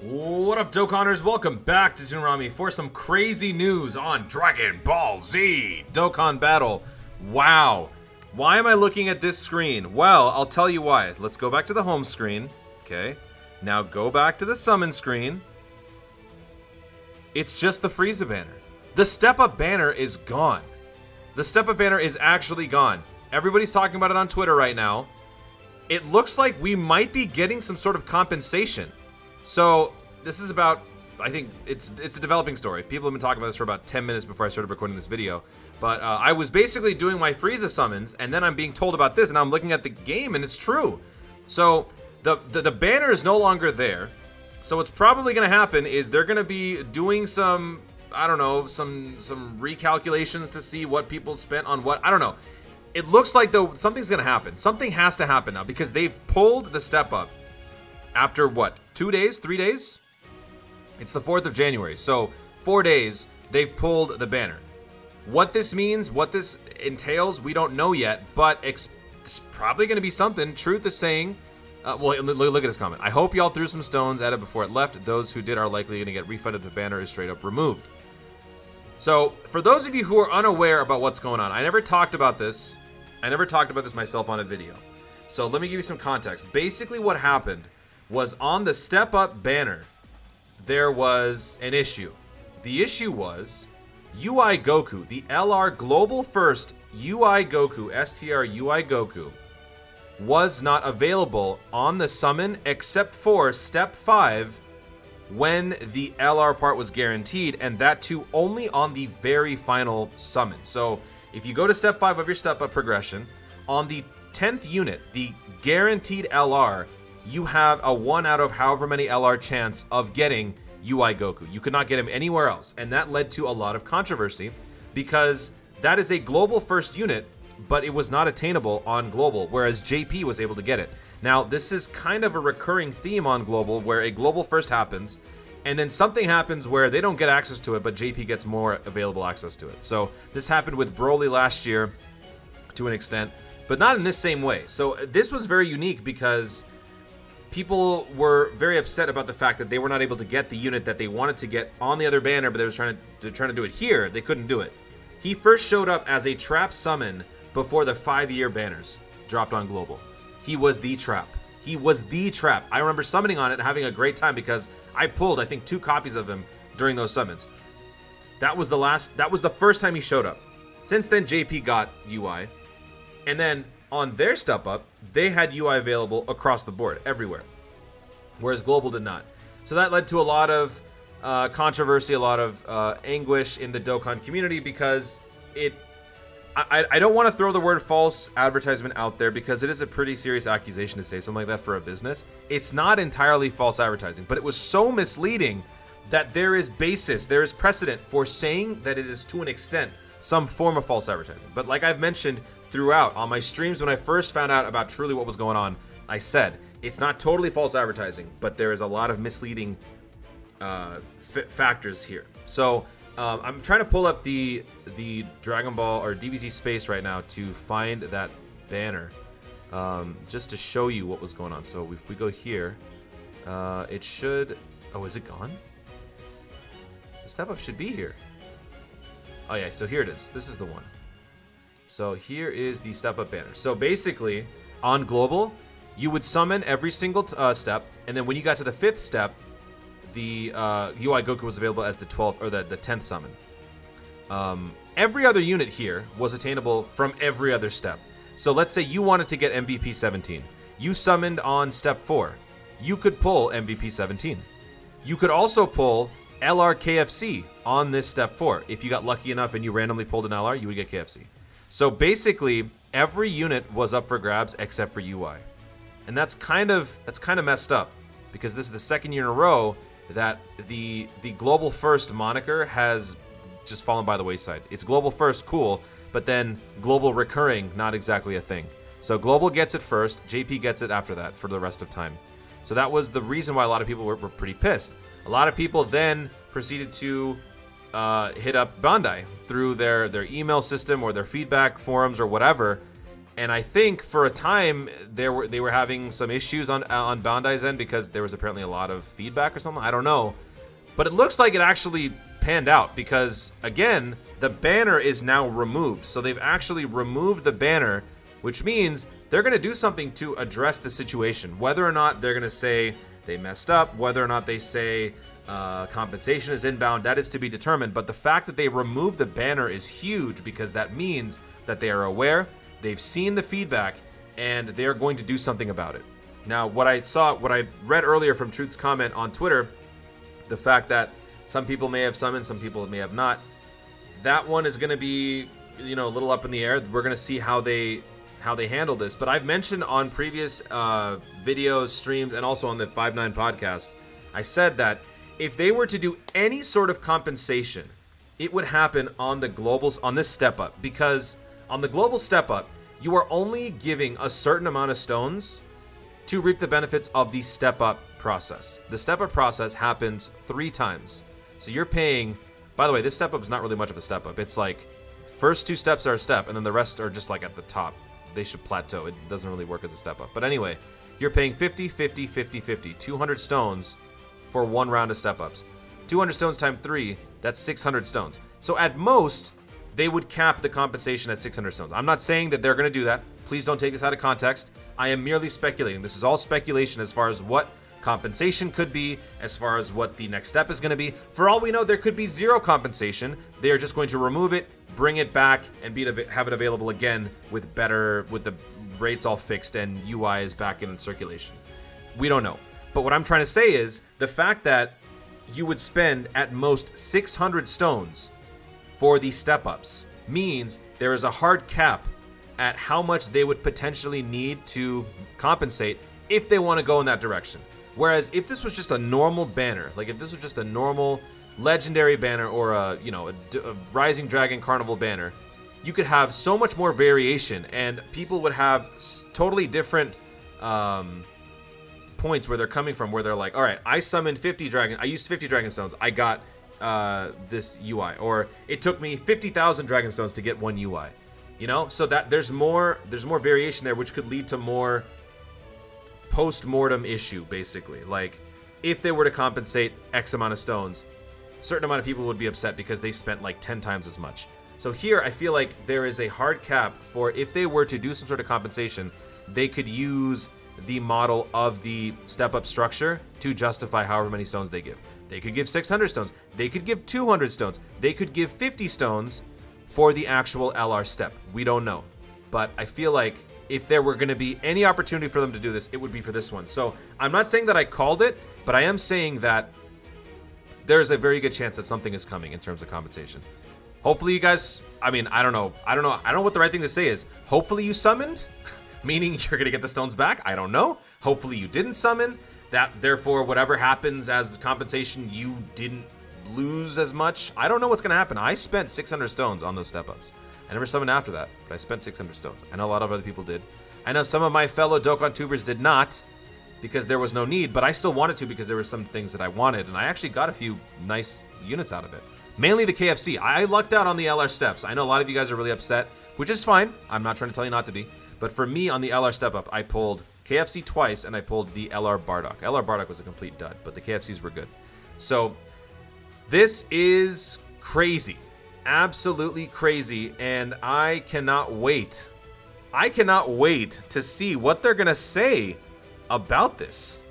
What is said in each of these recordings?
What up, Dokkanners? Welcome back to Tsunami for some crazy news on Dragon Ball Z Dokkan Battle. Wow. Why am I looking at this screen? Well, I'll tell you why. Let's go back to the home screen. Okay. Now go back to the summon screen. It's just the Frieza banner. The step-up banner is gone. The step-up banner is actually gone. Everybody's talking about it on Twitter right now. It looks like we might be getting some sort of compensation. So, this is about, I think, it's a developing story. People have been talking about this for about 10 minutes before I started recording this video. But I was basically doing my Frieza summons, and then I'm being told about this, and I'm looking at the game, and it's true. So, the banner is no longer there. So what's probably going to happen is they're going to be doing some, I don't know, some recalculations to see what people spent on what. I don't know. It looks like, though, something's going to happen. Something has to happen now, because they've pulled the step up. After what, 2 days, 3 days? It's the 4th of January, so 4 days, they've pulled the banner. What this means, what this entails, we don't know yet, but it's probably going to be something. Truth is saying, well, look at this comment. I hope y'all threw some stones at it before it left. Those who did are likely going to get refunded. The banner is straight up removed. So, for those of you who are unaware about what's going on, I never talked about this. I never talked about this myself on a video. So, let me give you some context. Basically, what happened was on the Step Up banner, there was an issue. The issue was UI Goku, the LR Global First UI Goku, STR UI Goku, was not available on the summon except for Step 5 when the LR part was guaranteed, and that too only on the very final summon. So if you go to Step 5 of your Step Up progression, on the 10th unit, the guaranteed LR, you have a 1 out of however many LR chance of getting UI Goku. You could not get him anywhere else, and that led to a lot of controversy because that is a global first unit, but it was not attainable on global, whereas JP was able to get it. Now, this is kind of a recurring theme on global, where a global first happens, and then something happens where they don't get access to it, but JP gets more available access to it. So this happened with Broly last year to an extent, but not in this same way. So this was very unique because people were very upset about the fact that they were not able to get the unit that they wanted to get on the other banner, but they were trying to do it here. They couldn't do it. He first showed up as a trap summon before the 5-year banners dropped on global. He was the trap. He was the trap. I remember summoning on it and having a great time because I pulled, I think, 2 copies of him during those summons. That was the first time he showed up. Since then, JP got UI. And then on their Step Up, they had UI available across the board, everywhere, whereas Global did not. So that led to a lot of controversy, a lot of anguish in the Dokkan community because I don't want to throw the word false advertisement out there because it is a pretty serious accusation to say something like that for a business. It's not entirely false advertising, but it was so misleading that there is precedent for saying that it is to an extent some form of false advertising. But like I've mentioned throughout on my streams when I first found out about truly what was going on, I said it's not totally false advertising, but there is a lot of misleading factors here. So I'm trying to pull up the Dragon Ball or DBZ Space right now to find that banner, just to show you what was going on. So if we go here, it should. Oh, is it gone? The Step Up should be here. Oh yeah, so here it is. This is the one. So here is the Step Up banner. So basically, on global, you would summon every single step, and then when you got to the 5th step, the UI Goku was available as the 12th or the 10th summon. Every other unit here was attainable from every other step. So let's say you wanted to get MVP 17. You summoned on step 4. You could pull MVP 17. You could also pull LR KFC on this step 4. If you got lucky enough and you randomly pulled an LR, you would get KFC. So basically, every unit was up for grabs except for UI. And that's kind of messed up because this is the 2nd year in a row that the Global First moniker has just fallen by the wayside. It's Global First, cool, but then Global Recurring, not exactly a thing. So Global gets it first, JP gets it after that for the rest of time. So that was the reason why a lot of people were pretty pissed. A lot of people then proceeded to hit up Bandai through their email system or their feedback forums or whatever, And I think for a time they were having some issues on Bandai's end because there was apparently a lot of feedback or something. I don't know. But it looks like it actually panned out because, again, the banner is now removed. So they've actually removed the banner, which means they're going to do something to address the situation. Whether or not they're going to say they messed up, whether or not they say compensation is inbound, that is to be determined. But the fact that they removed the banner is huge because that means that they are aware, they've seen the feedback, and they are going to do something about it. Now, what I read earlier from Truth's comment on Twitter, the fact that some people may have summoned, some people may have not, that one is going to be, a little up in the air. We're going to see how they handle this. But I've mentioned on previous videos, streams, and also on the 5-9 podcast, I said that if they were to do any sort of compensation, it would happen on this step up, because on the global step up, you are only giving a certain amount of stones to reap the benefits of the step up process. The step up process happens 3 times. So you're paying, by the way, this step up is not really much of a step up. It's like first 2 steps are a step and then the rest are just like at the top. They should plateau. It doesn't really work as a step up. But anyway, you're paying 50, 50, 50, 50, 200 stones for 1 round of step ups. 200 stones times 3, that's 600 stones. So at most, they would cap the compensation at 600 stones. I'm not saying that they're going to do that. Please don't take this out of context. I am merely speculating. This is all speculation as far as what compensation could be, as far as what the next step is going to be. For all we know, there could be 0 compensation. They are just going to remove it, bring it back, and have it available again with the rates all fixed and UI is back in circulation. We don't know. But what I'm trying to say is the fact that you would spend at most 600 stones for these step-ups means there is a hard cap at how much they would potentially need to compensate if they want to go in that direction. Whereas if this was just a normal banner, like if this was just a normal legendary banner or a Rising Dragon Carnival banner, you could have so much more variation and people would have totally different points where they're coming from, where they're like, all right, I used 50 Dragon Stones, I got this UI, or it took me 50,000 Dragon Stones to get 1 UI, so that there's more variation there, which could lead to more post-mortem issue, basically. Like if they were to compensate X amount of stones, a certain amount of people would be upset because they spent like 10 times as much. So here I feel like there is a hard cap for if they were to do some sort of compensation, they could use the model of the step-up structure to justify however many stones they give. They could give 600 stones. They could give 200 stones. They could give 50 stones for the actual LR step. We don't know. But I feel like if there were going to be any opportunity for them to do this, it would be for this one. So I'm not saying that I called it, but I am saying that there's a very good chance that something is coming in terms of compensation. Hopefully you guys, I don't know what the right thing to say is. Hopefully you summoned, meaning you're going to get the stones back. I don't know. Hopefully you didn't summon. That, therefore, whatever happens as compensation, you didn't lose as much. I don't know what's going to happen. I spent 600 stones on those step-ups. I never summoned after that, but I spent 600 stones. I know a lot of other people did. I know some of my fellow Dokkan tubers did not because there was no need, but I still wanted to because there were some things that I wanted, and I actually got a few nice units out of it. Mainly the KFC. I lucked out on the LR steps. I know a lot of you guys are really upset, which is fine. I'm not trying to tell you not to be. But for me, on the LR step-up, I pulled KFC twice, and I pulled the LR Bardock. LR Bardock was a complete dud, but the KFCs were good. So this is crazy. Absolutely crazy, and I cannot wait. I cannot wait to see what they're going to say about this.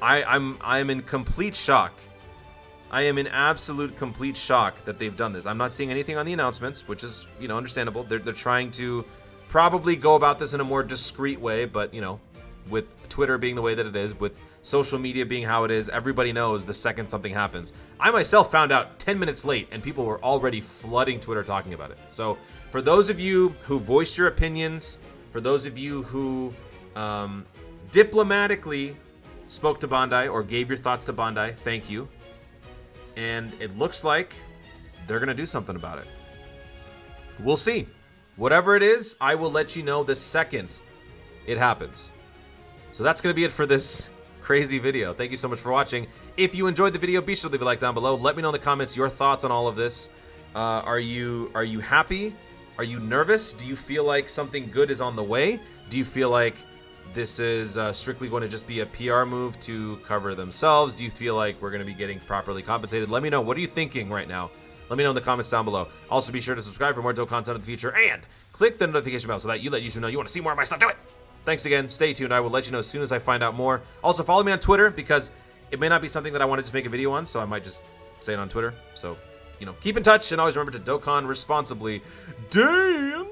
I'm in complete shock. I am in absolute complete shock that they've done this. I'm not seeing anything on the announcements, which is, understandable. They're trying to probably go about this in a more discreet way, but, with Twitter being the way that it is, with social media being how it is, everybody knows the second something happens. I myself found out 10 minutes late, and people were already flooding Twitter talking about it. So for those of you who voiced your opinions, for those of you who diplomatically spoke to Bandai or gave your thoughts to Bandai, thank you. And it looks like they're going to do something about it. We'll see. Whatever it is, I will let you know the second it happens. So that's going to be it for this crazy video. Thank you so much for watching. If you enjoyed the video, be sure to leave a like down below. Let me know in the comments your thoughts on all of this. Are you happy Are you nervous? Do you feel like something good is on the way? Do you feel like this is strictly going to just be a PR move to cover themselves? Do you feel like we're going to be getting properly compensated? Let me know. What are you thinking right now? Let me know in the comments down below. Also, be sure to subscribe for more dope content in the future, and click the notification bell so that you let YouTube know you want to see more of my stuff. Do it! Thanks again. Stay tuned. I will let you know as soon as I find out more. Also, follow me on Twitter, because it may not be something that I want to just make a video on, so I might just say it on Twitter. So, keep in touch, and always remember to Dokkan responsibly. Damn!